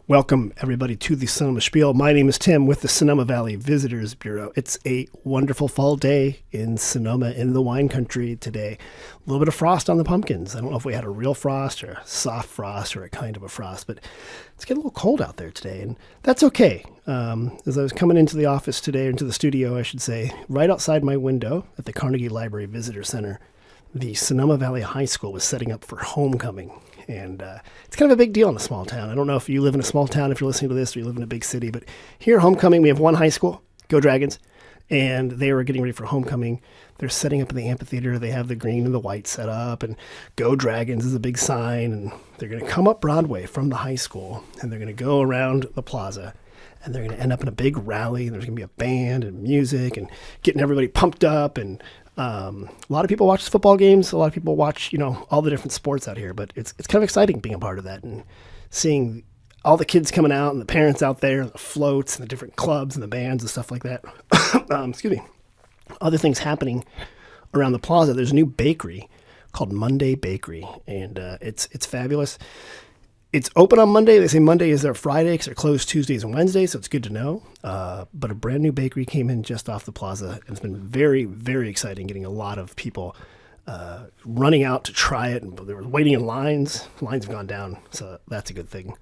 Welcome, everybody, to the Sonoma Spiel. My name is Tim with the Sonoma Valley Visitors Bureau. It's a wonderful fall day in Sonoma, in the wine country today. A little bit of frost on the pumpkins. I don't know if we had a real frost or a soft frost or a kind of a frost, but it's getting a little cold out there today, and that's okay. As I was coming into the office today, into the studio, I should say, right outside my window at the Carnegie Library Visitor Center, the Sonoma Valley High School was setting up for homecoming. And it's kind of a big deal in a small town. I don't know if you live in a small town, if you're listening to this, or you live in a big city. But here at homecoming, we have one high school, Go Dragons. And they were getting ready for homecoming. They're setting up in the amphitheater. They have the green and the white set up. And Go Dragons is a big sign. And they're going to come up Broadway from the high school. And they're going to go around the plaza. And they're going to end up in a big rally. And there's going to be a band and music and getting everybody pumped up. And a lot of people watch football games. A lot of people watch, all the different sports out here. But it's kind of exciting being a part of that and seeing all the kids coming out and the parents out there and the floats and the different clubs and the bands and stuff like that. Excuse me. Other things happening around the plaza. There's a new bakery called Monday Bakery, and it's fabulous. It's open on Monday. They say Monday is their Friday because they're closed Tuesdays and Wednesdays, so it's good to know. But a brand new bakery came in just off the plaza, and it's been very, very exciting, getting a lot of people running out to try it. And they were waiting in lines. Lines have gone down, so that's a good thing.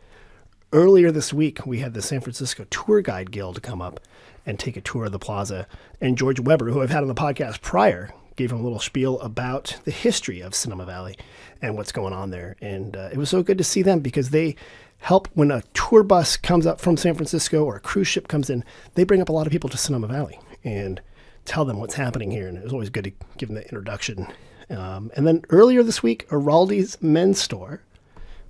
Earlier this week, we had the San Francisco Tour Guide Guild come up and take a tour of the plaza. And George Weber, who I've had on the podcast prior, gave him a little spiel about the history of Sonoma Valley and what's going on there. And it was so good to see them because they help when a tour bus comes up from San Francisco or a cruise ship comes in, they bring up a lot of people to Sonoma Valley and tell them what's happening here. And it was always good to give them the introduction. And then earlier this week, Araldi's Men's Store,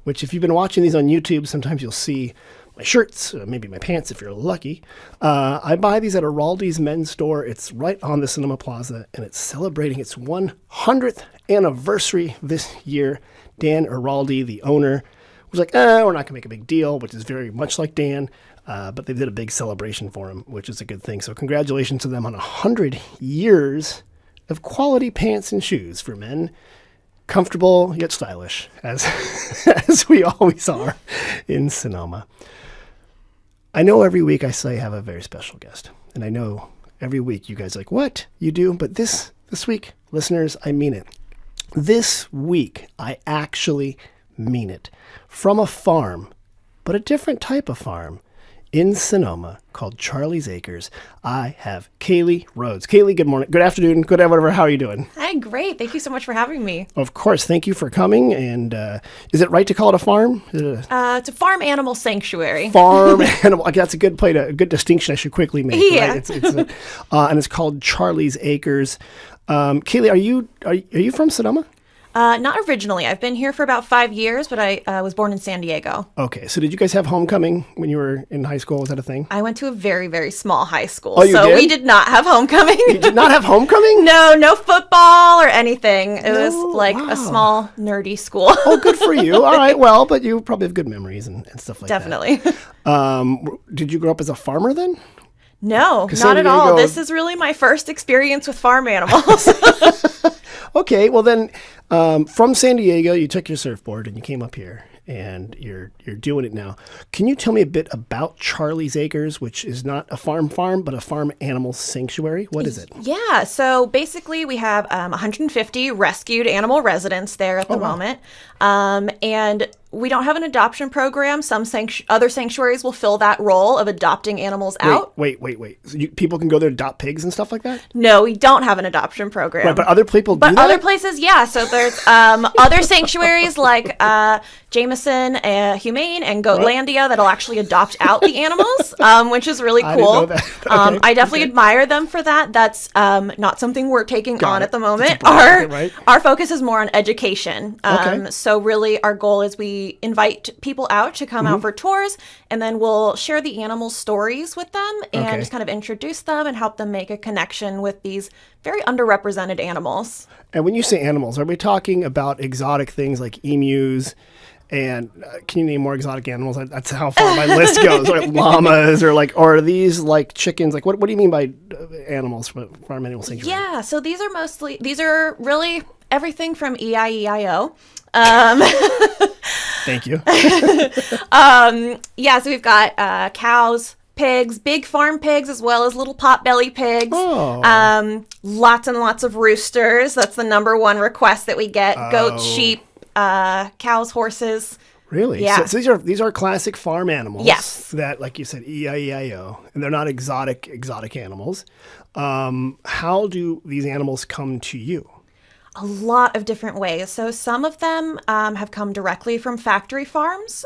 which if you've been watching these on YouTube, sometimes you'll see my shirts, maybe my pants if you're lucky. I buy these at Araldi's Men's Store. It's right on the Sonoma Plaza, and it's celebrating its 100th anniversary this year. Dan Araldi, the owner, was like, we're not going to make a big deal, which is very much like Dan, but they did a big celebration for him, which is a good thing. So congratulations to them on 100 years of quality pants and shoes for men. Comfortable yet stylish, as we always are in Sonoma. I know every week I say I have a very special guest, and I know every week you guys are like, what? You do? But this week, listeners, I mean it. This week, I actually mean it. From a farm, but a different type of farm in Sonoma called Charlie's Acres, I have Kaleigh Rhoades. Kaleigh, good morning, good afternoon, good whatever. How are you doing? Hi, great. Thank you so much for having me. Of course. Thank you for coming. And is it right to call it a farm? It's a farm animal sanctuary. Farm animal. That's a good a good distinction I should quickly make. Yeah. Right? And it's called Charlie's Acres. Kaleigh, are you from Sonoma? Not originally. I've been here for about 5 years, but I was born in San Diego. Okay. So did you guys have homecoming when you were in high school? Was that a thing? I went to a very, very small high school. Oh, you did? We did not have homecoming. You did not have homecoming? No football or anying. It was like a small, nerdy school. Oh, good for you. All right. Well, but you probably have good memories and stuff like Definitely. that. Definitely. Did you grow up as a farmer then? No, not at all. This is really my first experience with farm animals. Okay, well then, from San Diego, you took your surfboard and you came up here, and you're doing it now. Can you tell me a bit about Charlie's Acres, which is not a farm, but a farm animal sanctuary? What is it? Yeah, so basically we have 150 rescued animal residents there at the moment, and we don't have an adoption program. Some other sanctuaries will fill that role of adopting animals out. Wait. So people can go there to adopt pigs and stuff like that? No, we don't have an adoption program. Right, but other people do that? But other places, yeah. So there's other sanctuaries like Jameson Humane and Goatlandia that'll actually adopt out the animals, which is really cool. I didn't know that. Okay. I definitely admire them for that. That's not something we're taking on at the moment. Our focus is more on education. So really our goal is we invite people out to come out for tours, and then we'll share the animal stories with them and just kind of introduce them and help them make a connection with these very underrepresented animals. And when you say animals, are we talking about exotic things like emus? And can you name more exotic animals? That's how far my list goes. Like llamas, or are these like chickens? Like what do you mean by animals from farm animal sanctuary? Yeah, so these are really everything from E-I-E-I-O. Thank you. Yeah, so we've got cows, pigs, big farm pigs, as well as little potbelly pigs. Oh. Lots and lots of roosters. That's the number one request that we get. Goats, sheep, cows, horses. Really? Yeah. So these are classic farm animals. Yes. That, like you said, E-I-E-I-O, and they're not exotic animals. How do these animals come to you? A lot of different ways. So some of them have come directly from factory farms,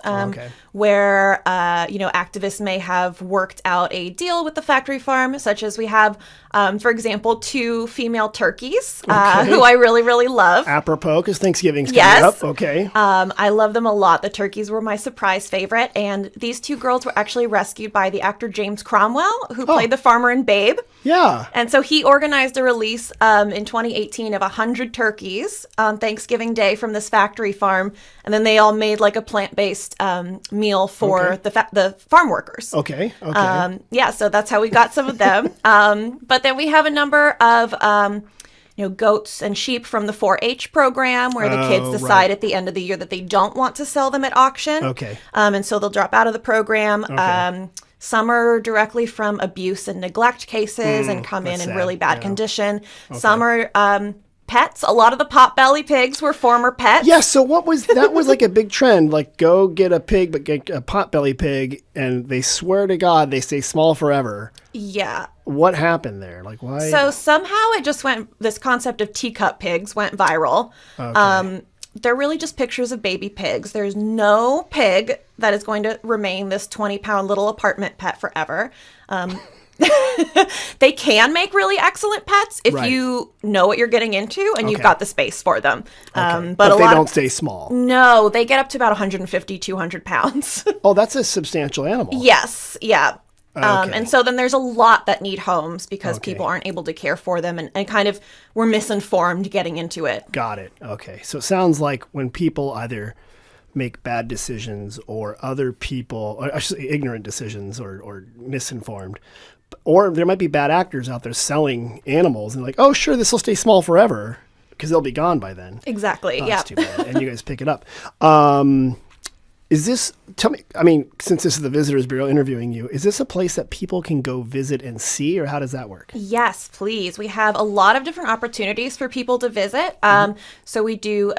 where activists may have worked out a deal with the factory farm, such as we have, for example, 2 female turkeys who I really, really love. Apropos, because Thanksgiving's coming up. Okay. I love them a lot. The turkeys were my surprise favorite, and these 2 girls were actually rescued by the actor James Cromwell, who played the farmer in Babe. Yeah. And so he organized a release in 2018 of 100 turkeys on Thanksgiving Day from this factory farm, and then they all made like a plant-based meal for the farm workers. Okay. So that's how we got some of them. But then we have a number of goats and sheep from the 4-H program, where the kids decide at the end of the year that they don't want to sell them at auction. Okay. And so they'll drop out of the program. Okay. Some are directly from abuse and neglect cases and come in sad. really bad condition. Okay. Some are pets. A lot of the potbelly pigs were former pets. Yeah, so that was like a big trend, like go get a pig, but get a potbelly pig, and they swear to God they stay small forever. Yeah. What happened there? Like, why? So somehow this concept of teacup pigs went viral. Okay. They're really just pictures of baby pigs. There's no pig that is going to remain this 20-pound little apartment pet forever. They can make really excellent pets if you know what you're getting into and you've got the space for them. But they don't stay small. No, they get up to about 150, 200 pounds. Oh, that's a substantial animal. Yes, yeah. And so then there's a lot that need homes because people aren't able to care for them and kind of were misinformed getting into it. Got it. Okay. So it sounds like when people either make bad decisions or other people, or I should say ignorant decisions or misinformed, or there might be bad actors out there selling animals and like, oh, sure, this will stay small forever because they'll be gone by then. Exactly. Yeah. That's too bad. And you guys pick it up. Tell me, since this is the Visitors Bureau interviewing you, is this a place that people can go visit and see, or how does that work? Yes, please. We have a lot of different opportunities for people to visit. So we do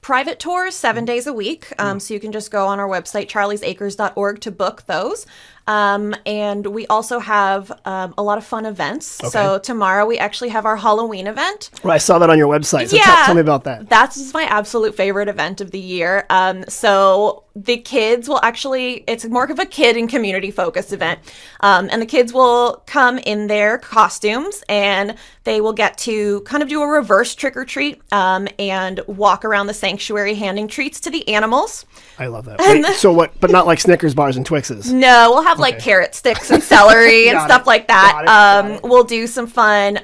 private tours 7 days a week. So you can just go on our website, charliesacres.org, to book those. And we also have a lot of fun events. Okay. So tomorrow we actually have our Halloween event. Well, I saw that on your website. So tell me about that. That's my absolute favorite event of the year. So the kids will it's more of a kid and community focused event. And the kids will come in their costumes and they will get to kind of do a reverse trick or treat and walk around the sanctuary handing treats to the animals. I love that. Wait, so what, but not like Snickers bars and Twixes? No, we'll have like carrot sticks and celery and stuff like that. Got it. We'll do some fun,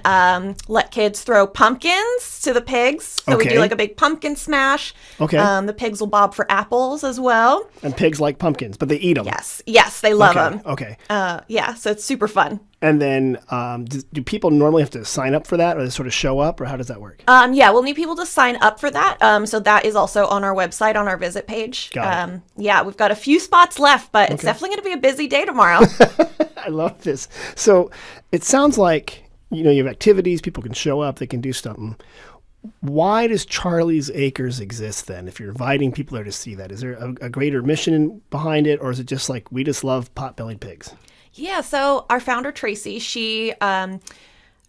let kids throw pumpkins to the pigs. So we do like a big pumpkin smash. Okay. The pigs will bob for apples as well. And pigs like pumpkins, but they eat them. Yes, they love them. Okay. So it's super fun. And then do people normally have to sign up for that, or they sort of show up, or how does that work? We'll need people to sign up for that. So that is also on our website, on our visit page. Got it. We've got a few spots left, but it's definitely going to be a busy day tomorrow. I love this. So it sounds like, you have activities, people can show up, they can do something. Why does Charlie's Acres exist then? If you're inviting people there to see that, is there a greater mission behind it, or is it just like, we just love pot-bellied pigs? Yeah, so our founder, Tracy, she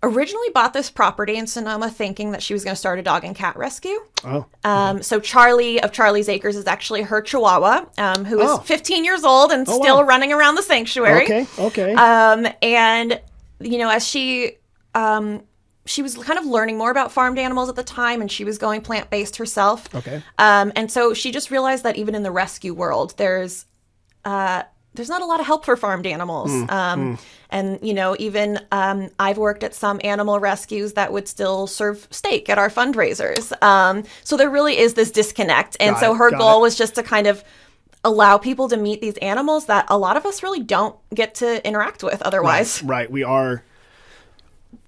originally bought this property in Sonoma thinking that she was going to start a dog and cat rescue. So Charlie of Charlie's Acres is actually her Chihuahua, who is 15 years old and still running around the sanctuary. Okay. And, as she was kind of learning more about farmed animals at the time, and she was going plant-based herself. Okay. And so she just realized that even in the rescue world, there's not a lot of help for farmed animals. And, even I've worked at some animal rescues that would still serve steak at our fundraisers. So there really is this disconnect. And so her goal was just to kind of allow people to meet these animals that a lot of us really don't get to interact with otherwise. Right. We are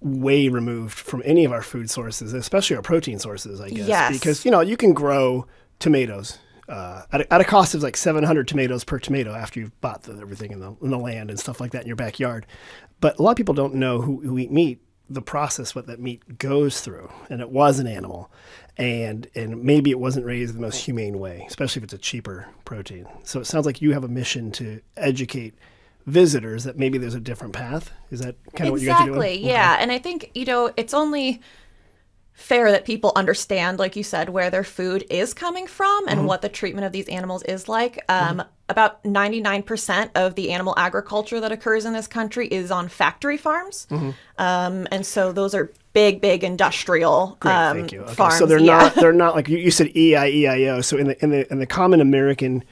way removed from any of our food sources, especially our protein sources, I guess. Yes. Because, you can grow tomatoes at a cost of like 700 tomatoes per tomato after you've bought everything in the land and stuff like that in your backyard. But a lot of people don't know who eat meat, the process, what that meat goes through. And it was an animal. And maybe it wasn't raised the most humane way, especially if it's a cheaper protein. So it sounds like you have a mission to educate visitors that maybe there's a different path. Is that kind of what you guys are doing? Exactly, yeah. And I think, it's only fair that people understand, like you said, where their food is coming from and what the treatment of these animals is like. About 99% of the animal agriculture that occurs in this country is on factory farms. And so those are big industrial Thank you. Okay. farms. So they're not like you said E-I-E-I-O. So in the common American,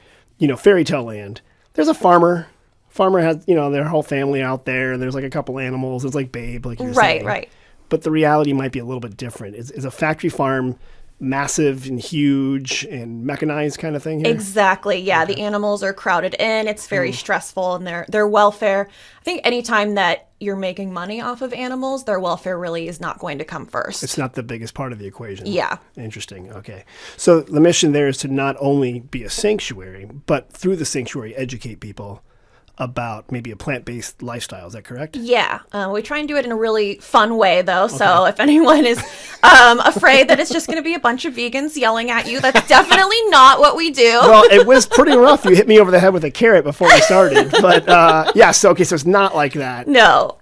fairy tale land, there's a farmer. Farmer has, their whole family out there. There's like a couple animals. It's like Babe, like you're saying. Right. But the reality might be a little bit different. Is a factory farm massive and huge and mechanized kind of thing here? Exactly. Yeah. Okay. The animals are crowded in. It's very stressful, and their welfare. I think anytime that you're making money off of animals, their welfare really is not going to come first. It's not the biggest part of the equation. Yeah. Interesting. Okay. So the mission there is to not only be a sanctuary, but through the sanctuary, educate people about maybe a plant-based lifestyle. Is that correct? Yeah. We try and do it in a really fun way, though. Okay. So if anyone is afraid that it's just going to be a bunch of vegans yelling at you, that's definitely not what we do. Well, it was pretty rough. You hit me over the head with a carrot before we started. But so it's not like that. No.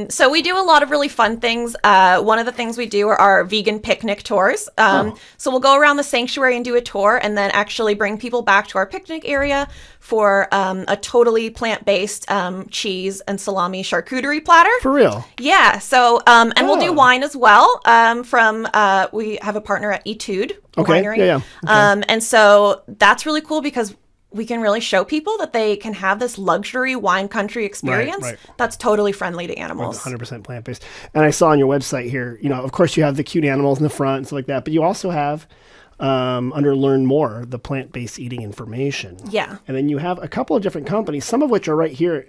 So we do a lot of really fun things. One of the things we do are our vegan picnic tours. So we'll go around the sanctuary and do a tour, and then actually bring people back to our picnic area for a totally plant-based cheese and salami charcuterie platter. For real? Yeah. So, and we'll do wine as well. We have a partner at Etude Winery. Yeah. Okay. And so that's really cool because we can really show people that they can have this luxury wine country experience that's totally friendly to animals. 100% plant-based. And I saw on your website here, of course you have the cute animals in the front and stuff like that, but you also have under Learn More, the plant-based eating information. Yeah. And then you have a couple of different companies, some of which are right here.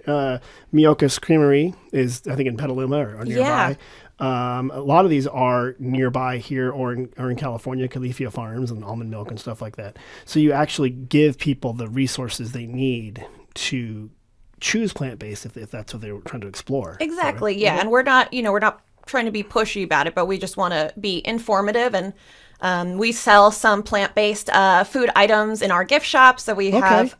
Miyoka's Creamery is, I think, in Petaluma or nearby. Yeah. A lot of these are nearby here or in California, Califia Farms and Almond Milk and stuff like that. So you actually give people the resources they need to choose plant-based if that's what they were trying to explore. Exactly, yeah. And we're not trying to be pushy about it, but we just want to be informative, and we sell some plant-based food items in our gift shop. So we have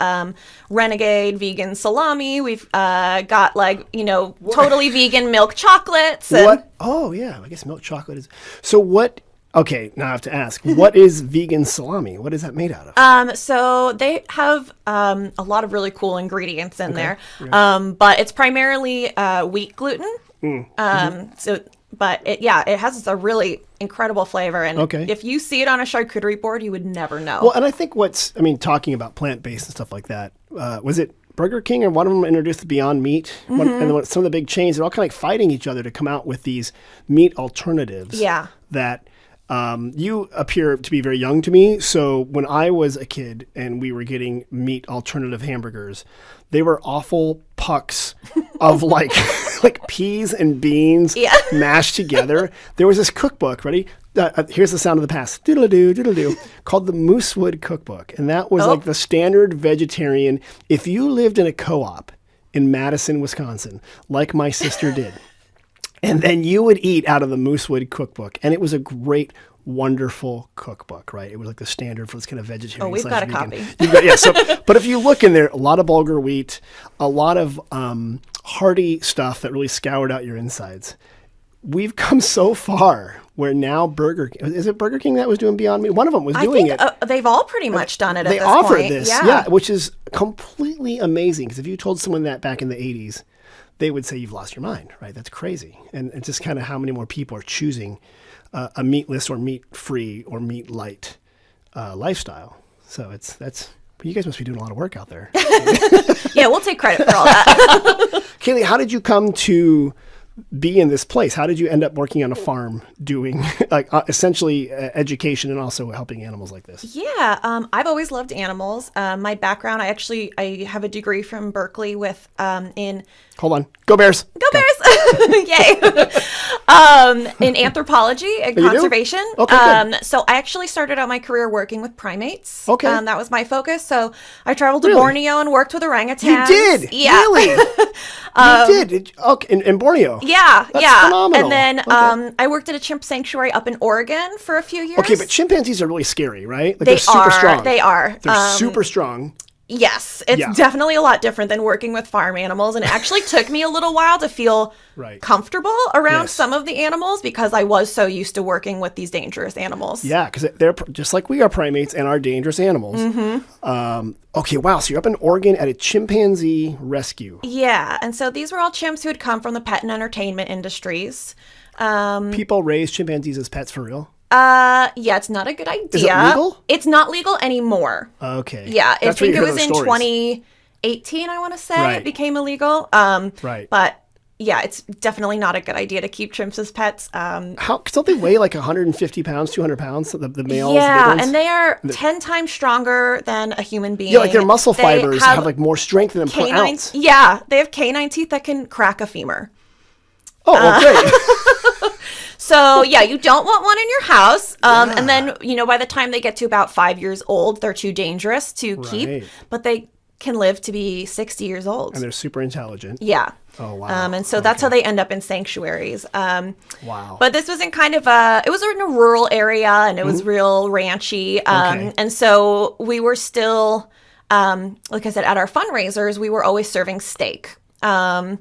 Renegade vegan salami. We've got totally vegan milk chocolates. What? Oh, yeah. I guess milk chocolate is. So what? Okay, now I have to ask, what is vegan salami? What is that made out of? So they have a lot of really cool ingredients in there, but it's primarily wheat gluten. But it has a really incredible flavor. And if you see it on a charcuterie board, you would never know. Well, and I think talking about plant-based and stuff like that, was it Burger King or one of them introduced the Beyond Meat? And then some of the big chains, they're all kind of fighting each other to come out with these meat alternatives. Yeah. That you appear to be very young to me. So when I was a kid and we were getting meat alternative hamburgers, they were awful pucks of like peas and beans mashed together. There was this cookbook, ready? Here's the sound of the past. Diddle-a-doo, diddle-a-doo, called the Moosewood Cookbook. And that was like the standard vegetarian. If you lived in a co-op in Madison, Wisconsin, like my sister did, and then you would eat out of the Moosewood Cookbook. And it was a great, wonderful cookbook, right? It was like the standard for this kind of vegetarian. Oh, we've got a copy. But if you look in there, a lot of bulgur wheat, a lot of hearty stuff that really scoured out your insides. We've come so far where now Burger King, is it Burger King that was doing Beyond Meat? One of them was doing it. They've all pretty much done it at this point. They offer this, yeah, which is completely amazing. Because if you told someone that back in the 80s, they would say you've lost your mind, right? That's crazy. And it's just kind of how many more people are choosing a meatless or meat-free or meat-light lifestyle. So you guys must be doing a lot of work out there. Yeah, we'll take credit for all that. Kaleigh, how did you come to be in this place? How did you end up working on a farm doing essentially education and also helping animals like this? Yeah, I've always loved animals. My background, I have a degree from Berkeley with in. Hold on. Go Bears. Go Bears. Yay. In anthropology and conservation. Okay, so I actually started out my career working with primates. Okay. That was my focus. So I traveled to Borneo and worked with orangutans. You did? Yeah. Really? You did? Okay, in Borneo? Yeah. That's phenomenal. And then I worked at a chimp sanctuary up in Oregon for a few years. Okay, but chimpanzees are really scary, right? Like, they're super strong. They are. They're super strong. Yes, it's definitely a lot different than working with farm animals. And it actually took me a little while to feel comfortable around some of the animals because I was so used to working with these dangerous animals. Yeah, because they're just like we are primates and are dangerous animals. Okay, wow. So you're up in Oregon at a chimpanzee rescue. Yeah, and so these were all chimps who had come from the pet and entertainment industries. People raise chimpanzees as pets for real? Yeah, it's not a good idea. Is it legal? It's not legal anymore. Okay. Yeah, I think it was in 2018, I want to say, it became illegal. But yeah, it's definitely not a good idea to keep chimps as pets. Cause don't they weigh like 150 pounds, 200 pounds, the males? Yeah, the big ones? and they are 10 times stronger than a human being. Yeah, like their muscle fibers have like more strength than per ounce. Yeah, they have canine teeth that can crack a femur. Oh, well, great. So, yeah, you don't want one in your house. And then, by the time they get to about 5 years old, they're too dangerous to keep. But they can live to be 60 years old. And they're super intelligent. Yeah. Oh, wow. And so that's how they end up in sanctuaries. Wow. But this was in it was in a rural area, and it was real ranchy. And so we were still, like I said, at our fundraisers, we were always serving steak. And...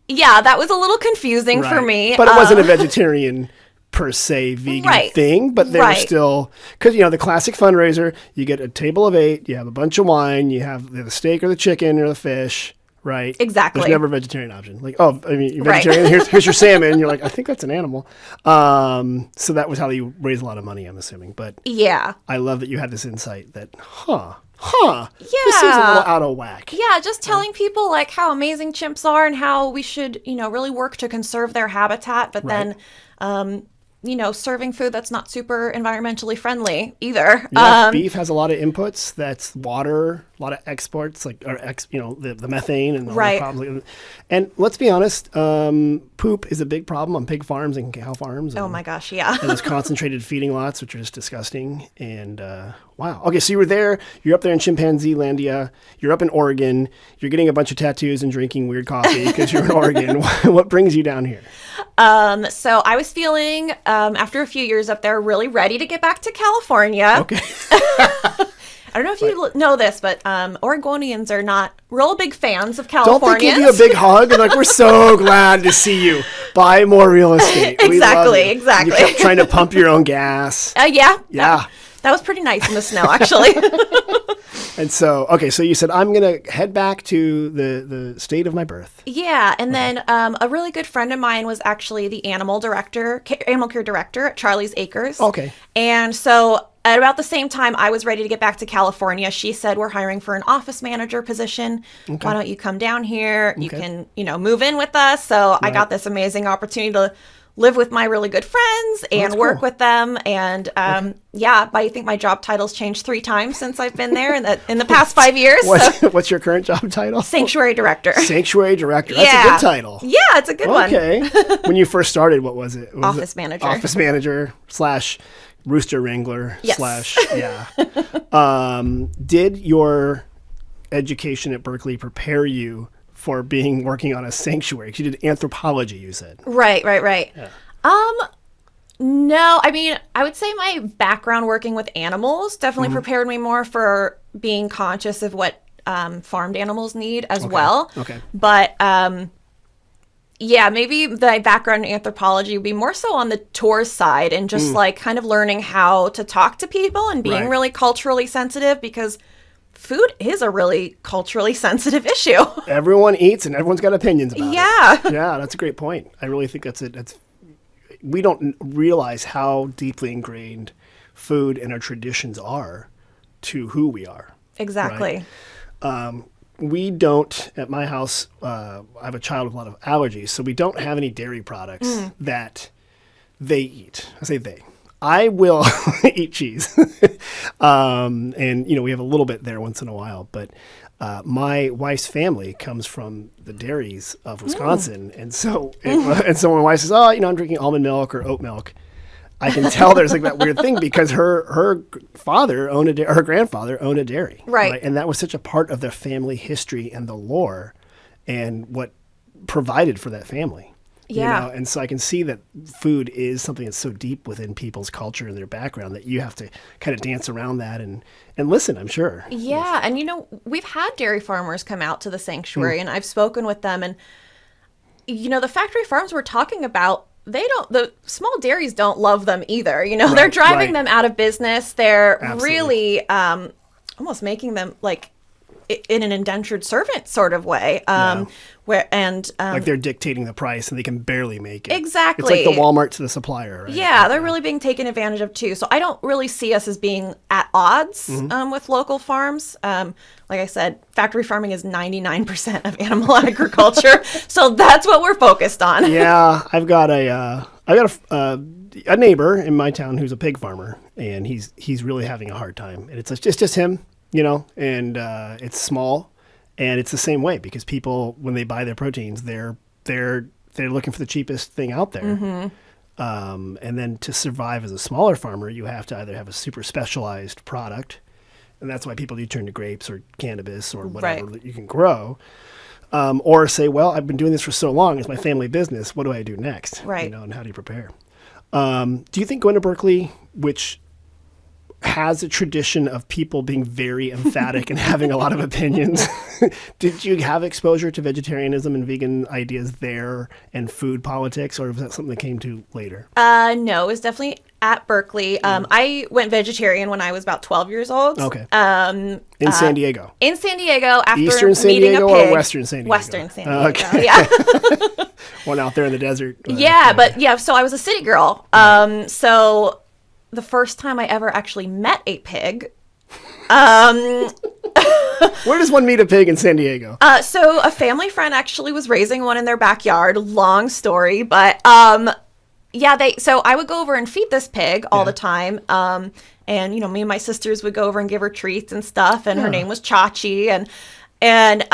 Yeah, that was a little confusing for me. But it wasn't a vegetarian per se vegan thing, but they were still, because, the classic fundraiser, you get a table of 8, you have a bunch of wine, you have the steak or the chicken or the fish, right? Exactly. There's never a vegetarian option. Like, you're vegetarian, here's your salmon. You're like, I think that's an animal. So that was how you raise a lot of money, I'm assuming. But yeah, I love that you had this insight that, yeah, this seems a little out of whack. Yeah, just telling people like how amazing chimps are and how we should, really work to conserve their habitat, but then, serving food that's not super environmentally friendly either. Yeah, beef has a lot of inputs. That's water, a lot of exports, the methane and all the problems. And let's be honest, poop is a big problem on pig farms and cow farms. Oh my gosh, yeah. And those concentrated feeding lots, which are just disgusting. And wow. Okay, so you were there. You're up there in Chimpanzee Landia. You're up in Oregon. You're getting a bunch of tattoos and drinking weird coffee because you're in Oregon. What brings you down here? So I was feeling, after a few years up there, really ready to get back to California. Okay. I don't know if you know this, but Oregonians are not real big fans of Californians. Don't they give you a big hug? And like, we're so glad to see you. Buy more real estate. Exactly. You kept trying to pump your own gas. Yeah. That was pretty nice in the snow, actually. And so, okay, so you said, I'm going to head back to the state of my birth. Yeah, and then a really good friend of mine was actually the animal care director at Charlie's Acres. Okay. And so at about the same time I was ready to get back to California, she said, we're hiring for an office manager position. Okay. Why don't you come down here? You can, move in with us. So I got this amazing opportunity to live with my really good friends and work with them. And I think my job title's changed 3 times since I've been there in the past 5 years. What's your current job title? Sanctuary director. Sanctuary director. That's a good title. Yeah, it's a good one. Okay. When you first started, what was it? Office manager. Office manager / rooster wrangler / did your education at Berkeley prepare you for working on a sanctuary? Because you did anthropology, you said. Right. Yeah. No, I mean, I would say my background working with animals definitely prepared me more for being conscious of what farmed animals need as well. Okay. But maybe the background in anthropology would be more so on the tour side and just like kind of learning how to talk to people and being really culturally sensitive, because food is a really culturally sensitive issue. Everyone eats and everyone's got opinions about it. Yeah, that's a great point. I really think that's it. We don't realize how deeply ingrained food and our traditions are to who we are. Exactly. Right? We don't, at my house, I have a child with a lot of allergies, so we don't have any dairy products that they eat. I say they. I will eat cheese. And, we have a little bit there once in a while. But my wife's family comes from the dairies of Wisconsin. And so when my wife says, I'm drinking almond milk or oat milk, I can tell there's like that weird thing because her father owned her grandfather owned a dairy. Right. And that was such a part of their family history and the lore and what provided for that family. Yeah. And so I can see that food is something that's so deep within people's culture and their background that you have to kind of dance around that and listen, I'm sure. Yeah. And, we've had dairy farmers come out to the sanctuary and I've spoken with them. And, the factory farms we're talking about, the small dairies don't love them either. Right, they're driving them out of business. They're really almost making them like in an indentured servant sort of way. Like they're dictating the price and they can barely make it. Exactly. It's like the Walmart to the supplier, right? Yeah, they're really being taken advantage of too. So I don't really see us as being at odds with local farms. Like I said, factory farming is 99% of animal agriculture. So that's what we're focused on. Yeah, I've got a neighbor in my town who's a pig farmer, and he's really having a hard time. And it's just him, and it's small. And it's the same way because people, when they buy their proteins, they're looking for the cheapest thing out there. And then to survive as a smaller farmer, you have to either have a super specialized product, and that's why people do turn to grapes or cannabis or whatever that you can grow, or say, well, I've been doing this for so long, it's my family business. What do I do next? Right. And how do you prepare? Do you think going to Berkeley, which has a tradition of people being very emphatic and having a lot of opinions. Did you have exposure to vegetarianism and vegan ideas there and food politics, or was that something that came to later? No, it was definitely at Berkeley. I went vegetarian when I was about 12 years old. Okay. In San Diego? In San Diego after Eastern San meeting Diego a pig. or Western San Diego? Western San Diego, okay. yeah. One out there in the desert. So I was a city girl. So the first time I ever actually met a pig. Where does one meet a pig in San Diego? So a family friend actually was raising one in their backyard. Long story, but so I would go over and feed this pig all the time. And me and my sisters would go over and give her treats and stuff. And her name was Chachi. And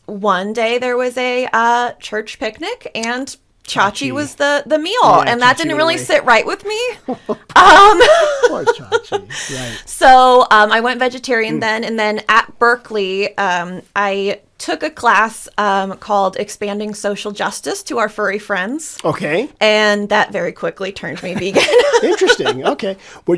one day there was a church picnic, and Chachi was the meal, and that didn't really sit right with me. Poor Chachi. Right. So I went vegetarian then, and then at Berkeley, I took a class called Expanding Social Justice to Our Furry Friends. Okay. And that very quickly turned me vegan. Interesting. Okay. Were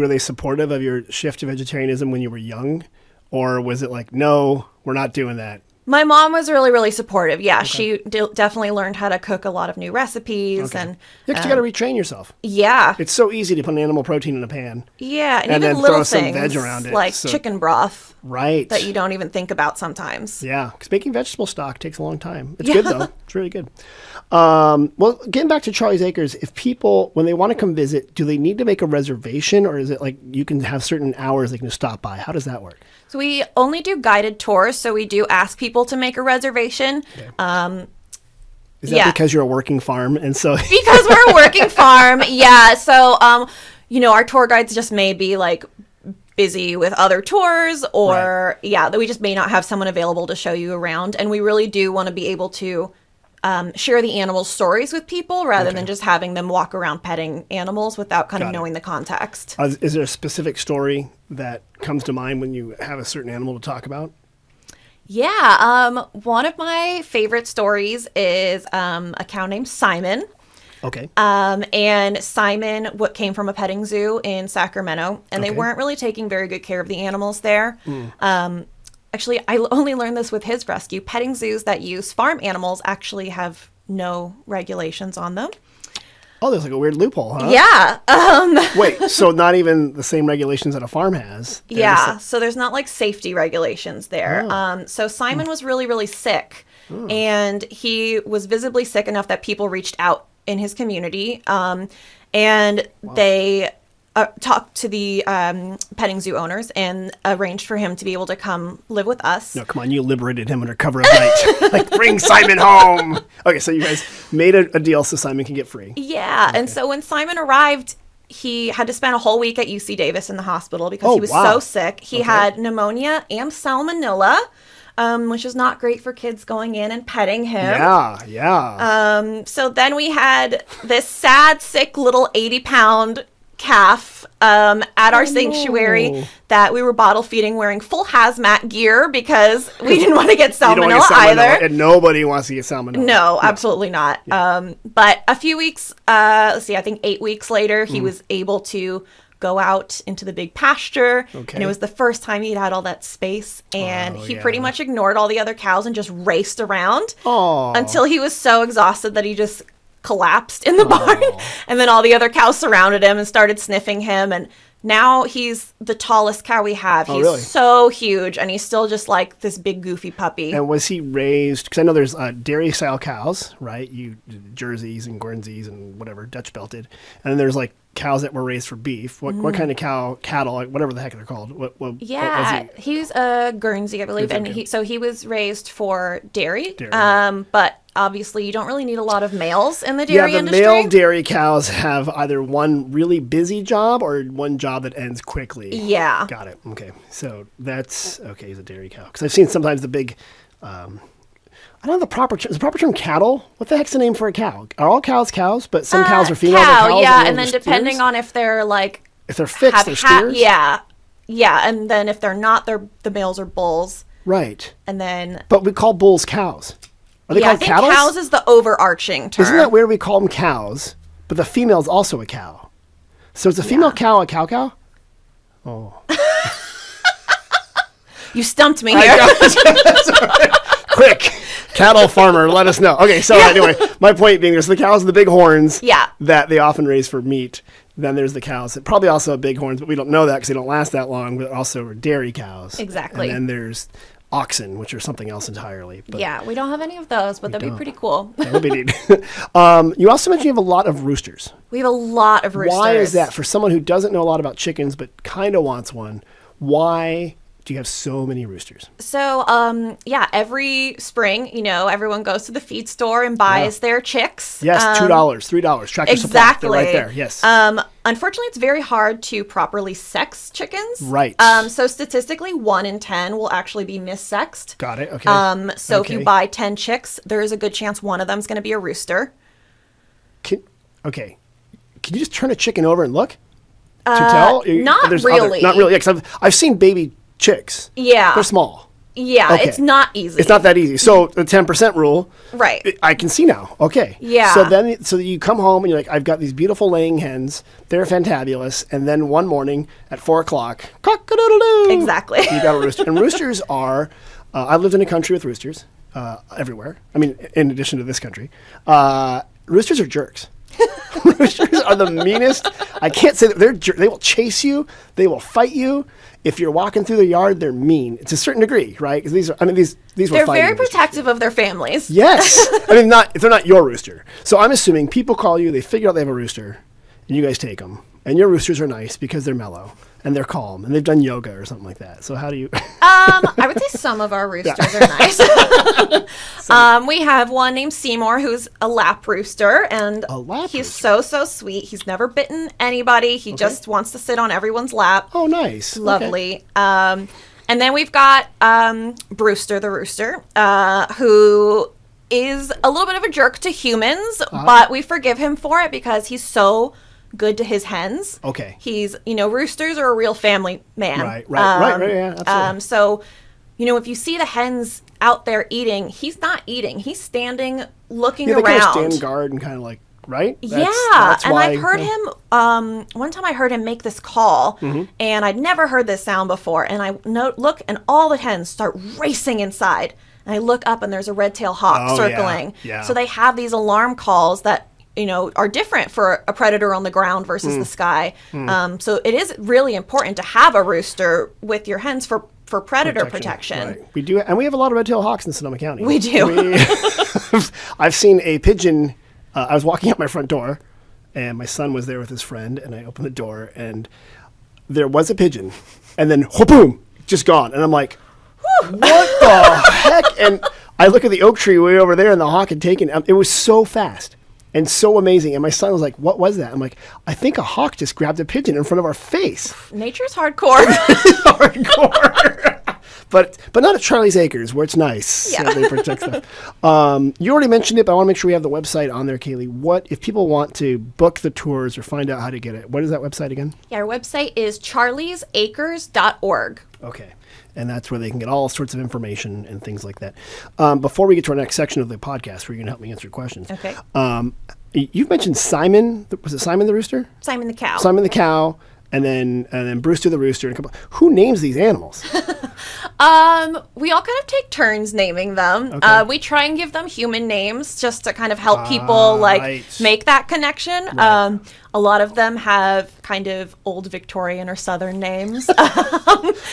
they supportive of your shift to vegetarianism when you were young? Or was it like, no, we're not doing that? My mom was really, really supportive. Yeah, okay. She definitely learned how to cook a lot of new recipes. Okay. And because you got to retrain yourself. Yeah. It's so easy to put an animal protein in a pan. Yeah, and even then little throw things some veg around it. Like chicken broth. Right. That you don't even think about sometimes. Yeah, because making vegetable stock takes a long time. It's good, though. It's really good. Well, getting back to Charlie's Acres, if people, when they want to come visit, do they need to make a reservation, or is it like you can have certain hours they can just stop by? How does that work? So we only do guided tours, so we do ask people to make a reservation. Okay. Is that because you're a working farm, and so because we're a working farm, yeah. So our tour guides just may be like busy with other tours, or that we just may not have someone available to show you around, and we really do want to be able to share the animals' stories with people rather than just having them walk around petting animals without kind of knowing the context. Is there a specific story that comes to mind when you have a certain animal to talk about? Yeah. One of my favorite stories is a cow named Simon. Okay. And Simon came from a petting zoo in Sacramento, and they weren't really taking very good care of the animals there. Actually, I only learned this with his rescue. Petting zoos that use farm animals actually have no regulations on them. Oh, there's like a weird loophole, huh? Yeah. Wait, so not even the same regulations that a farm has? So there's not like safety regulations there. So Simon was really, really sick, and he was visibly sick enough that people reached out in his community, and they talked to the petting zoo owners and arranged for him to be able to come live with us. No, come on, you liberated him under cover of night. Like, bring Simon home. Okay, so you guys made a deal so Simon can get free. Yeah, okay. And so when Simon arrived, he had to spend a whole week at UC Davis in the hospital because he was so sick. He had pneumonia and salmonella, which is not great for kids going in and petting him. Yeah. So then we had this sad, sick little 80-pound calf at our sanctuary that we were bottle feeding wearing full hazmat gear because we didn't want to get salmonella either. And nobody wants to get salmonella. No, absolutely not. Yeah. But a few weeks, I think 8 weeks later, he was able to go out into the big pasture. Okay. And it was the first time he'd had all that space. And he pretty much ignored all the other cows and just raced around until he was so exhausted that he just collapsed in the barn. And then all the other cows surrounded him and started sniffing him. And now he's the tallest cow we have. He's so huge, and he's still just like this big goofy puppy. And was he raised, because I know there's dairy style cows, right? Jerseys and Guernseys and whatever, Dutch belted. And then there's like cows that were raised for beef. What kind of cattle, like whatever the heck they're called. What was he's a Guernsey, I believe. And he was raised for dairy. But obviously, you don't really need a lot of males in the dairy industry. Yeah, the male dairy cows have either one really busy job or one job that ends quickly. Yeah. Got it. Okay. So that's, okay, he's a dairy cow. Because I've seen sometimes the big, I don't know the proper term cattle. What the heck's the name for a cow? Are all cows cows? But some cows are female. Cow, and then depending on if they're like... If they're fixed, they're steers? Yeah, and then if they're not, the males are bulls. Right. And then... But we call bulls cows. Are they called cattle? Cows is the overarching term. Isn't that weird? We call them cows, but the female is also a cow. So is a female cow a cow? Oh. You stumped me here. Quick, cattle farmer, let us know. Okay, so anyway, my point being there's the cows with the big horns that they often raise for meat. Then there's the cows that probably also have big horns, but we don't know that because they don't last that long, but also are dairy cows. Exactly. And then there's oxen, which are something else entirely. But yeah, we don't have any of those, but that'd be pretty cool. That would be neat. You also mentioned you have a lot of roosters. We have a lot of roosters. Why is that? For someone who doesn't know a lot about chickens but kind of wants one, why do you have so many roosters? So, every spring, everyone goes to the feed store and buys their chicks. Yes, $2, $3, Tractor Supply. They're right there, yes. Unfortunately, it's very hard to properly sex chickens. Right. So statistically, 1 in 10 will actually be missexed. Got it, okay. If you buy 10 chicks, there is a good chance one of them is going to be a rooster. Can you just turn a chicken over and look? To tell? Not really. Not really, because I've seen baby chicks. Yeah. They're small. Yeah, it's not easy. It's not that easy. So the 10% rule. Right. I can see now. Okay. Yeah. So you come home and you're like, I've got these beautiful laying hens. They're fantabulous. And then one morning at 4:00, cock-a-doodle-doo. Exactly. You got a rooster. And roosters are, I've lived in a country with roosters everywhere. I mean, in addition to this country. Roosters are jerks. Roosters are the meanest. I can't say that they will chase you. They will fight you. If you're walking through the yard, they're mean to a certain degree, right? Because these were they're very protective of their families. Yes, I mean, if they're not your rooster. So I'm assuming people call you, they figure out they have a rooster, and you guys take them. And your roosters are nice because they're mellow and they're calm and they've done yoga or something like that. So how do you? I would say some of our roosters are nice. We have one named Seymour who's a lap rooster, and he's so sweet. He's never bitten anybody. He just wants to sit on everyone's lap. Oh, nice. Lovely. Okay. And then we've got Brewster the rooster, who is a little bit of a jerk to humans, but we forgive him for it because he's so good to his hens. Okay. He's, roosters are a real family man. Right, yeah, absolutely. So, if you see the hens out there eating, he's not eating. He's standing, looking around. They kind of stand guard and kind of like, right? That's and I've heard him, one time I heard him make this call, and I'd never heard this sound before, and I look, and all the hens start racing inside, and I look up, and there's a red-tailed hawk circling. Yeah. So they have these alarm calls that are different for a predator on the ground versus the sky. So it is really important to have a rooster with your hens for predator protection. Right. We do, and we have a lot of red-tailed hawks in Sonoma County. We do. I've seen a pigeon. I was walking out my front door, and my son was there with his friend, and I opened the door, and there was a pigeon, and then boom, just gone. And I'm like, what the heck? And I look at the oak tree way over there, and the hawk had taken. It was so fast and so amazing. And my son was like, what was that? I'm like, I think a hawk just grabbed a pigeon in front of our face. Nature's hardcore. Hardcore. But not at Charlie's Acres, where it's nice. Yeah. So they protect stuff. You already mentioned it, but I want to make sure we have the website on there, Kaleigh. What if people want to book the tours or find out how to get it? What is that website again? Yeah, our website is charliesacres.org. Okay. And that's where they can get all sorts of information and things like that. Before we get to our next section of the podcast, where you're going to help me answer questions. Okay. You've mentioned Simon. Was it Simon the rooster? Simon the cow. Simon the cow. And then Brewster the rooster. And a couple. Who names these animals? We all kind of take turns naming them. Okay. We try and give them human names just to kind of help people right. make that connection. Right. A lot of them have kind of old Victorian or Southern names.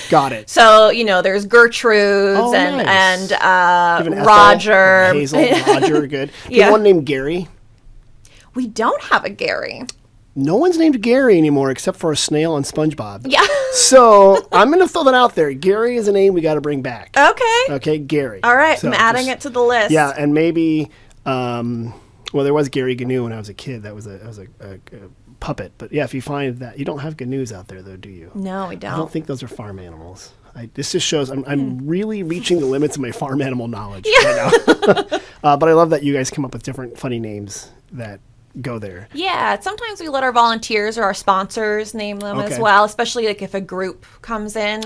Got it. So, there's Gertrude's nice. and Ethel, Roger. Hazel, Roger, good. Do you Yeah. have one named Gary? We don't have a Gary. No one's named Gary anymore except for a snail on SpongeBob. Yeah. So I'm going to throw that out there. Gary is a name we got to bring back. Okay. Okay, Gary. All right. So I'm adding it to the list. Yeah, and maybe, well, there was Gary Gnu when I was a kid. That was a puppet. But yeah, if you find that, you don't have Gnus out there though, do you? No, we don't. I don't think those are farm animals. This just shows I'm really reaching the limits of my farm animal knowledge right now. But I love that you guys come up with different funny names that go there. Yeah, sometimes we let our volunteers or our sponsors name them as well, especially like if a group comes in.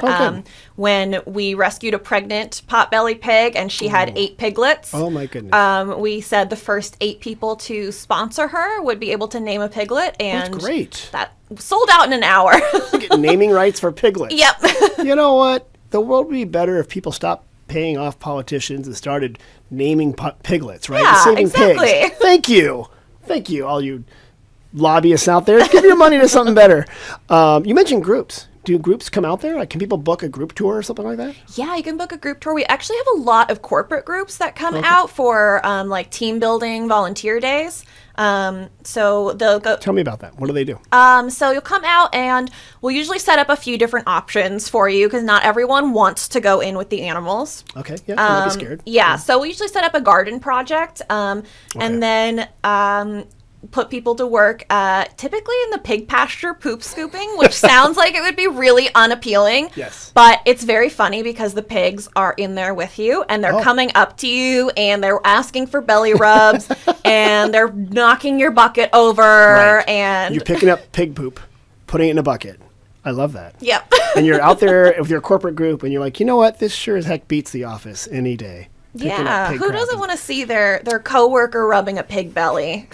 When we rescued a pregnant potbelly pig and she had 8 piglets. Oh my goodness. We said the first 8 people to sponsor her would be able to name a piglet, and That's great. that sold out in an hour. Get naming rights for piglets. Yep. You know what? The world would be better if people stopped paying off politicians and started naming piglets, right? Yeah, Saving exactly. pigs. Thank you, all you lobbyists out there. Give your money to something better. You mentioned groups. Do groups come out there? Like, can people book a group tour or something like that? Yeah, you can book a group tour. We actually have a lot of corporate groups that come out for like team building volunteer days. So they'll go. Tell me about that. What do they do? So you'll come out and we'll usually set up a few different options for you because not everyone wants to go in with the animals. Okay, yeah, they might be scared. Yeah, so we usually set up a garden project and then put people to work typically in the pig pasture poop scooping, which sounds like it would be really unappealing. Yes. But it's very funny because the pigs are in there with you and they're coming up to you and they're asking for belly rubs and they're knocking your bucket over and you're picking up pig poop, putting it in a bucket. I love that. Yep. And you're out there with your corporate group and you're like, you know what? This sure as heck beats the office any day. Yeah. Who doesn't want to see their coworker rubbing a pig belly?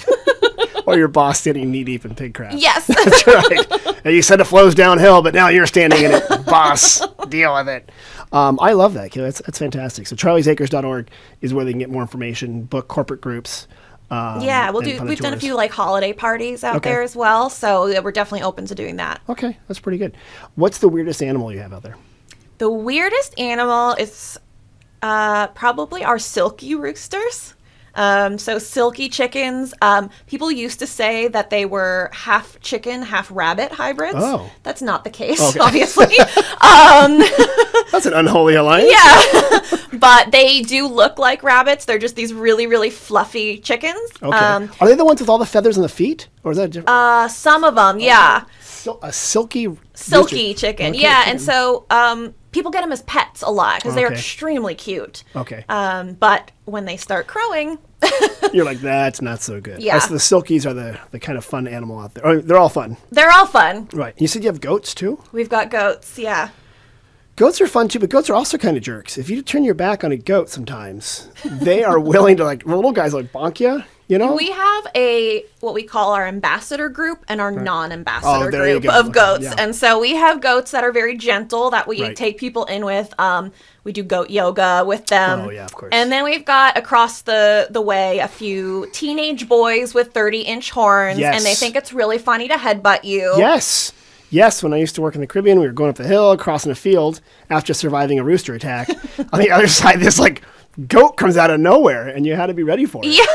Or your boss sitting knee deep in pig crap. Yes. That's right. And you said it flows downhill, but now you're standing in it. Boss, deal with it. I love that, Kaleigh. That's fantastic. So charliesacres.org is where they can get more information, book corporate groups. Yeah, we've done a few like holiday parties out there as well. So we're definitely open to doing that. Okay, that's pretty good. What's the weirdest animal you have out there? The weirdest animal is probably our silky roosters. So silky chickens, people used to say that they were half chicken, half rabbit hybrids. Oh. That's not the case, obviously. That's an unholy alliance. Yeah. But they do look like rabbits. They're just these really, really fluffy chickens. Okay. Are they the ones with all the feathers on the feet? Or is that different? Some of them, yeah. A silky chicken. Okay, yeah. And so people get them as pets a lot because they're extremely cute. Okay. But when they start crowing, you're like, that's not so good. Yeah. So the silkies are the kind of fun animal out there. Oh, they're all fun. They're all fun. Right. You said you have goats too? We've got goats, yeah. Goats are fun too, but goats are also kind of jerks. If you turn your back on a goat sometimes, they are willing to little guys like bonk you, you know? We have what we call our ambassador group and our non-ambassador group go. of goats. Yeah. And so we have goats that are very gentle that we take people in with. We do goat yoga with them. Oh, yeah, of course. And then we've got across the way a few teenage boys with 30-inch horns. Yes. And they think it's really funny to headbutt you. Yes, when I used to work in the Caribbean, we were going up the hill, crossing a field after surviving a rooster attack. On the other side, this goat comes out of nowhere, and you had to be ready for it. Yeah.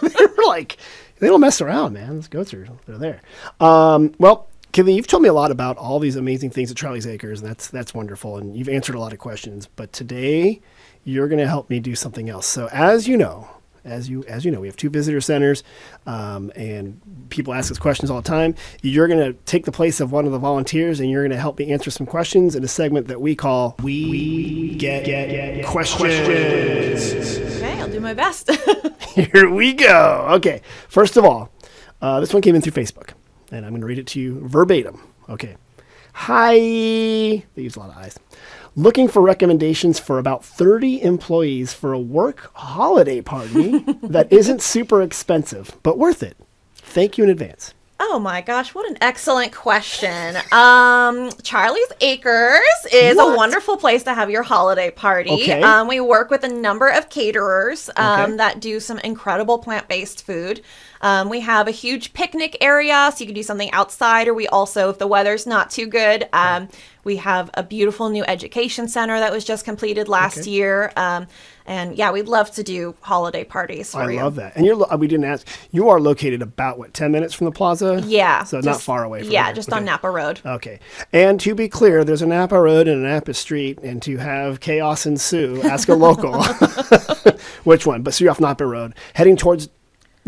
They were like They don't mess around, man. Those goats they're there. Well, Kaleigh, you've told me a lot about all these amazing things at Charlie's Acres, and that's wonderful. And you've answered a lot of questions. But today, you're going to help me do something else. So as you know, we have 2 visitor centers, and people ask us questions all the time. You're going to take the place of one of the volunteers, and you're going to help me answer some questions in a segment that we call We Get Questions. Okay, I'll do my best. Here we go. Okay, first of all, this one came in through Facebook, and I'm going to read it to you verbatim. Okay. Hi. They use a lot of I's. Looking for recommendations for about 30 employees for a work holiday party that isn't super expensive, but worth it. Thank you in advance. Oh my gosh, what an excellent question. Charlie's Acres is a wonderful place to have your holiday party. Okay. We work with a number of caterers that do some incredible plant-based food. We have a huge picnic area, so you can do something outside, or we also, if the weather's not too good, we have a beautiful new education center that was just completed last year. And yeah, we'd love to do holiday parties for you. I love that. And we didn't ask, you are located about, 10 minutes from the plaza? Yeah. So not far away from Yeah, there. just on Napa Road. Okay. And to be clear, there's a Napa Road and a Napa Street, and to have chaos ensue, ask a local. Which one? But so you're off Napa Road, heading towards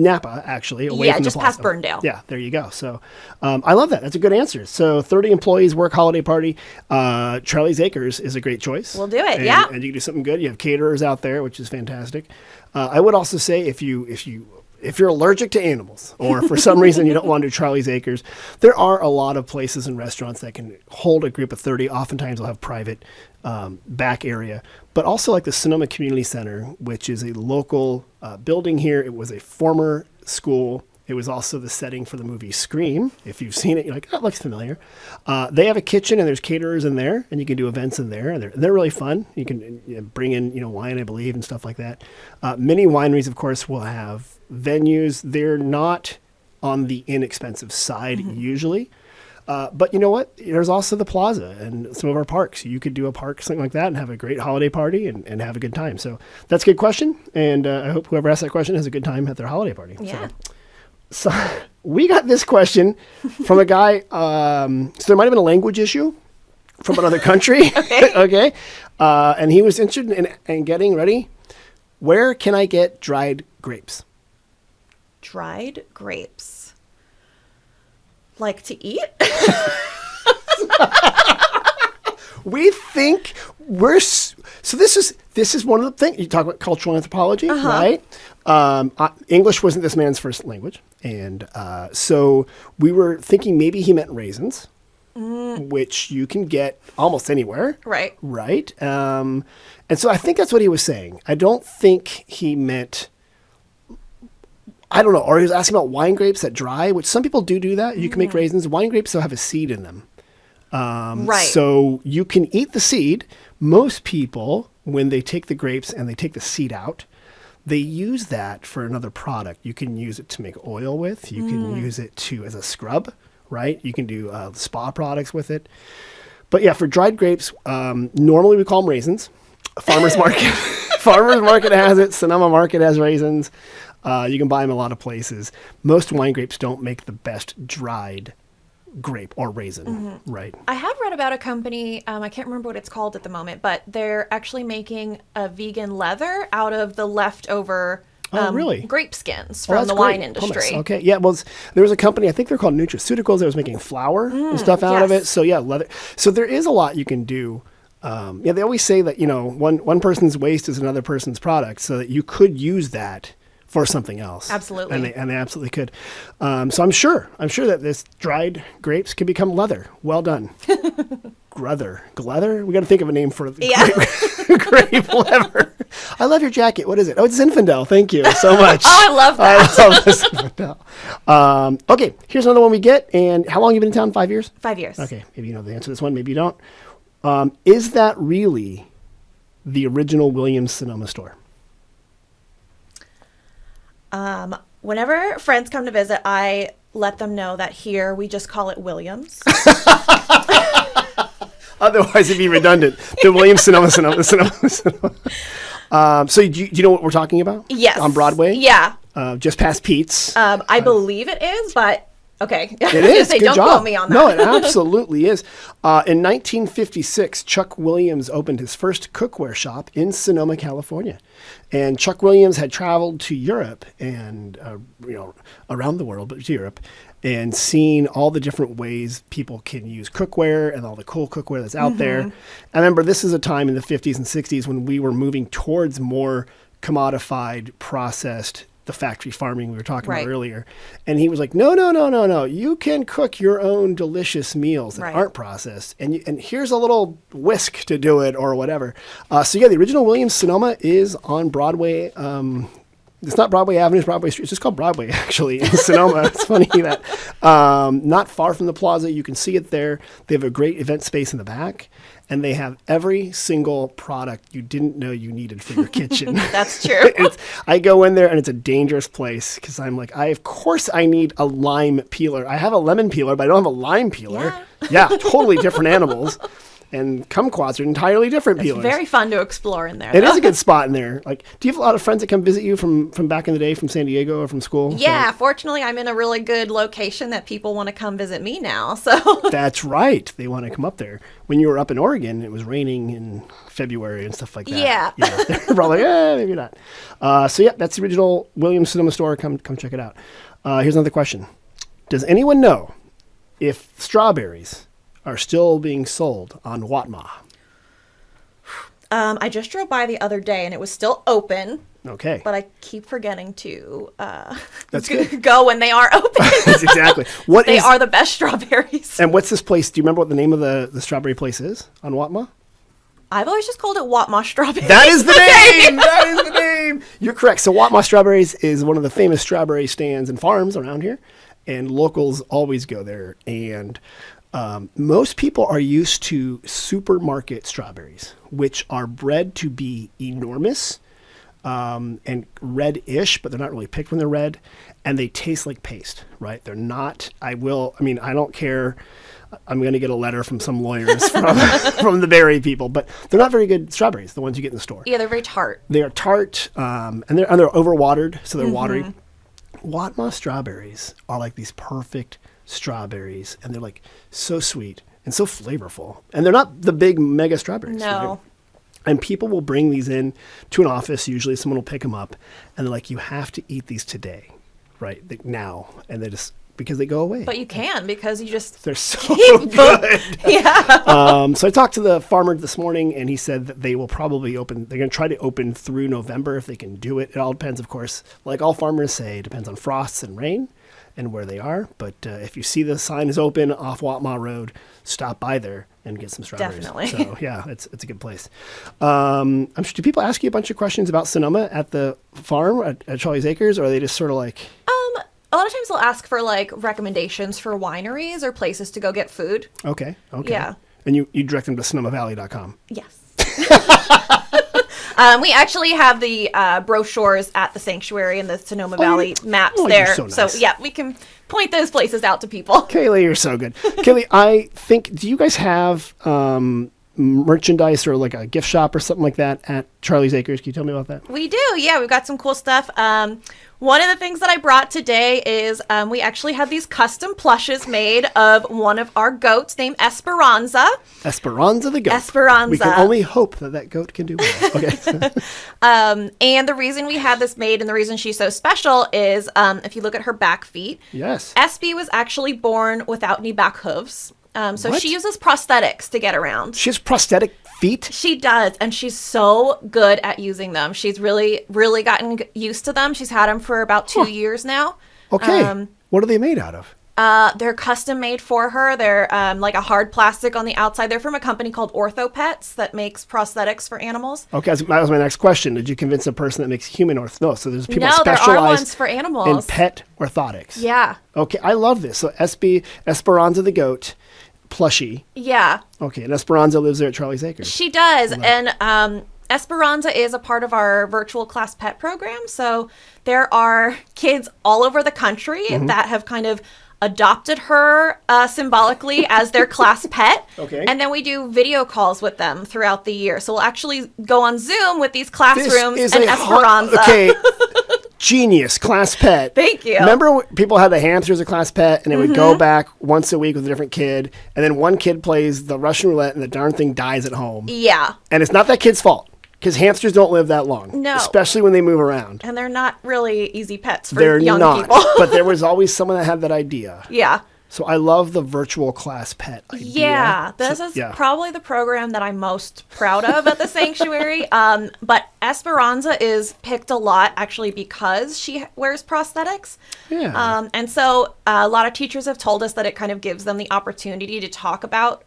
Napa, actually, away from the just plaza. past Burndale. Yeah, there you go. So I love that. That's a good answer. So 30 employees, work holiday party. Charlie's Acres is a great choice. We'll do it, and, yeah. And you can do something good. You have caterers out there, which is fantastic. I would also say if you're allergic to animals, or for some reason you don't want to do Charlie's Acres, there are a lot of places and restaurants that can hold a group of 30. Oftentimes they'll have private back area, but also like the Sonoma Community Center, which is a local building here. It was a former school. It was also the setting for the movie Scream. If you've seen it, you're like, that looks familiar. They have a kitchen, and there's caterers in there, and you can do events in there, and they're really fun. You can bring in wine, I believe, and stuff like that. Many wineries, of course, will have venues. They're not on the inexpensive side usually. But you know what? There's also the plaza and some of our parks. You could do a park, something like that, and have a great holiday party and have a good time. So that's a good question. And I hope whoever asked that question has a good time at their holiday party. Yeah. So we got this question from a guy. So there might have been a language issue from another country. Okay. And he was interested in getting ready. Where can I get dried grapes? Dried grapes. Like to eat? We think so this is one of the things. You talk about cultural anthropology, right? English wasn't this man's first language. And so we were thinking maybe he meant raisins, which you can get almost anywhere. Right. Right. And so I think that's what he was saying. I don't think he meant, I don't know, or he was asking about wine grapes that dry, which some people do that. You can make raisins. Wine grapes still have a seed in them. Right. So you can eat the seed. Most people, when they take the grapes and they take the seed out, they use that for another product. You can use it to make oil with. You can use it as a scrub, right? You can do spa products with it. But yeah, for dried grapes, normally we call them raisins. Farmers Market, Farmers Market has it. Sonoma Market has raisins. You can buy them a lot of places. Most wine grapes don't make the best dried grape or raisin, right? I have read about a company, I can't remember what it's called at the moment, but they're actually making a vegan leather out of the leftover really? grape skins from the wine industry. Hummus. Okay, yeah, well, there was a company, I think they're called Nutraceuticals, that was making flour and stuff out of it. So yeah, leather. So there is a lot you can do. Yeah, they always say that, one person's waste is another person's product, so that you could use that for something else. Absolutely. And they absolutely could. So I'm sure that this dried grapes could become leather. Well done. Glether? We got to think of a name for the grape leather. I love your jacket. What is it? Oh, it's Zinfandel. Thank you so much. Oh, I love that. I love this Zinfandel. Okay, here's another one we get. And how long have you been in town? 5 years? 5 years. Okay, maybe you know the answer to this one. Maybe you don't. Is that really the original Williams Sonoma store? Whenever friends come to visit, I let them know that here we just call it Williams. Otherwise, it'd be redundant. The Williams Sonoma. So do you know what we're talking about? Yes. On Broadway? Yeah. just past Pete's. I believe it is, but okay. It is. Good don't job. quote me on that. No, it absolutely is. In 1956, Chuck Williams opened his first cookware shop in Sonoma, California. And Chuck Williams had traveled to Europe and, around the world, but to Europe, and seen all the different ways people can use cookware and all the cool cookware that's out there. And I remember this is a time in the 50s and 60s when we were moving towards more commodified, processed, the factory farming we were talking about earlier. And he was like, no. You can cook your own delicious meals that aren't processed. And here's a little whisk to do it or whatever. So the original Williams Sonoma is on Broadway. It's not Broadway Avenue, it's Broadway Street. It's just called Broadway, actually, in Sonoma. It's funny that not far from the plaza, you can see it there. They have a great event space in the back. And they have every single product you didn't know you needed for your kitchen. That's true. I go in there and it's a dangerous place because I'm like, of course I need a lime peeler. I have a lemon peeler, but I don't have a lime peeler. Yeah, totally different animals. And kumquats are entirely different peelers. It's very fun to explore in there. It is a good spot in there. Like, do you have a lot of friends that come visit you from back in the day, from San Diego or from school? Yeah, fortunately, I'm in a really good location that people want to come visit me now. So that's right. They want to come up there. When you were up in Oregon, it was raining in February and stuff like that. Yeah. They're probably maybe not. That's the original Williams Sonoma store. Come check it out. Here's another question. Does anyone know if strawberries are still being sold on Watma? I just drove by the other day and it was still open. Okay. But I keep forgetting to That's good. go when they are open. That's exactly. They are the best strawberries. And what's this place? Do you remember what the name of the strawberry place is on Watma? I've always just called it Watma Strawberries. That is the name! That is the name! You're correct. So Watma Strawberries is one of the famous strawberry stands and farms around here. And locals always go there. And most people are used to supermarket strawberries, which are bred to be enormous and red-ish, but they're not really picked when they're red, and they taste like paste, right? They're not, I don't care. I'm going to get a letter from some lawyers from the berry people, but they're not very good strawberries, the ones you get in the store. Yeah, they're very tart. They are tart, and they're overwatered, so they're watery. Watma strawberries are like these perfect strawberries, and they're like so sweet and so flavorful, and they're not the big mega strawberries. No. Right? And people will bring these in to an office. Usually someone will pick them up and they're like, you have to eat these today, right? Now. And they just, because they go away. But you can, because you just they're so good. Yeah. So I talked to the farmer this morning, and he said that they will probably open. They're going to try to open through November if they can do it. It all depends, of course, like all farmers say, it depends on frosts and rain and where they are. But if you see the sign is open off Watma Road, stop by there and get some strawberries. Definitely. So yeah, it's a good place. I'm sure, do people ask you a bunch of questions about Sonoma at the farm at Charlie's Acres, or are they just sort of like? A lot of times they'll ask for like recommendations for wineries or places to go get food. Okay. Yeah. And you direct them to SonomaValley.com. Yes. We actually have the brochures at the sanctuary and the Sonoma Valley maps there. You're so nice. So yeah, we can point those places out to people. Kaleigh, you're so good. Kaleigh, I think, do you guys have merchandise or like a gift shop or something like that at Charlie's Acres? Can you tell me about that? We do. Yeah, we've got some cool stuff. One of the things that I brought today is we actually have these custom plushes made of one of our goats named Esperanza. Esperanza the goat. Esperanza. We can only hope that goat can do well. Okay. And the reason we had this made and the reason she's so special is if you look at her back feet. Yes. Espy was actually born without any back hooves. So What? she uses prosthetics to get around. She has prosthetic feet? She does, and she's so good at using them. She's really, really gotten used to them. She's had them for about 2 years now. Okay. What are they made out of? They're custom made for her. They're like a hard plastic on the outside. They're from a company called OrthoPets that makes prosthetics for animals. Okay, that was my next question. Did you convince a person that makes human no? So there's people No, there are specialized ones for animals. in pet orthotics. Yeah. Okay, I love this. So Esperanza the goat plushie. Yeah. Okay, and Esperanza lives there at Charlie's Acres. She does. And Esperanza is a part of our virtual class pet program. So there are kids all over the country that have kind of adopted her symbolically as their class pet. Okay. And then we do video calls with them throughout the year. So we'll actually go on Zoom with these classrooms and Esperanza. Okay. Genius. Class pet. Thank you. Remember people had the hamster as a class pet, and they would go back once a week with a different kid, and then one kid plays the Russian roulette, and the darn thing dies at home. Yeah. And it's not that kid's fault, because hamsters don't live that long. No. Especially when they move around. And they're not really easy pets for They're young not, people. but there was always someone that had that idea. Yeah. So I love the virtual class pet idea. Yeah, this is probably the program that I'm most proud of at the sanctuary. But Esperanza is picked a lot actually because she wears prosthetics. Yeah. And so a lot of teachers have told us that it kind of gives them the opportunity to talk about,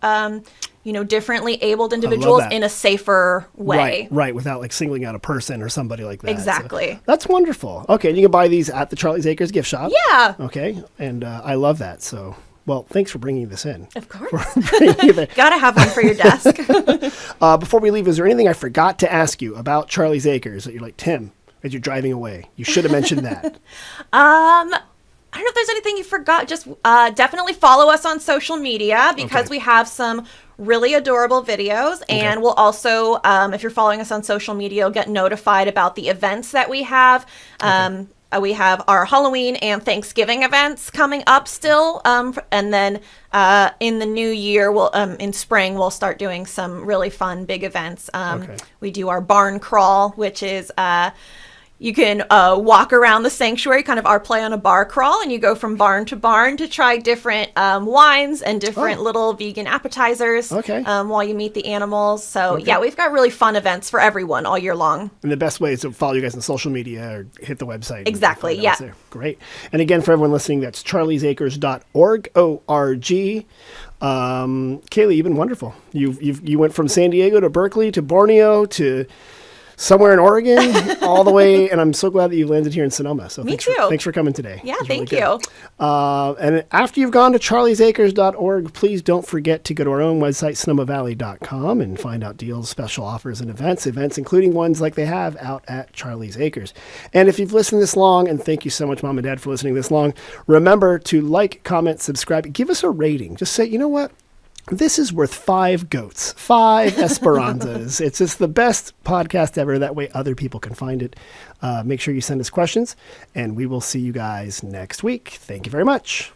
differently abled individuals in a safer way. Right, without like singling out a person or somebody like that. Exactly. So that's wonderful. Okay, and you can buy these at the Charlie's Acres gift shop. Yeah. Okay, and I love that. So, well, thanks for bringing this in. Of course. Gotta have one for your desk. Before we leave, is there anything I forgot to ask you about Charlie's Acres that you're like, Tim, as you're driving away, you should have mentioned that? I don't know if there's anything you forgot. Just definitely follow us on social media because we have some really adorable videos. And we'll also, if you're following us on social media, you'll get notified about the events that we have. We have our Halloween and Thanksgiving events coming up still. And then in the new year, in spring, we'll start doing some really fun big events. We do our barn crawl, which is... you can walk around the sanctuary, kind of our play on a bar crawl, and you go from barn to barn to try different wines and different little vegan appetizers while you meet the animals. So, we've got really fun events for everyone all year long. And the best way is to follow you guys on social media or hit the website. Exactly, yeah. Great. And again, for everyone listening, that's charliesacres.org, O-R-G. Kaleigh, you've been wonderful. You went from San Diego to Berkeley to Borneo to... somewhere in Oregon, all the way, and I'm so glad that you landed here in Sonoma. So thanks for coming today. Yeah, thank you. And after you've gone to charliesacres.org, please don't forget to go to our own website, sonomavalley.com, and find out deals, special offers, and events including ones like they have out at Charlie's Acres. And if you've listened this long, and thank you so much, Mom and Dad, for listening this long, remember to like, comment, subscribe, give us a rating. Just say, you know what? This is worth 5 goats, 5 Esperanzas. It's just the best podcast ever. That way other people can find it. Make sure you send us questions, and we will see you guys next week. Thank you very much.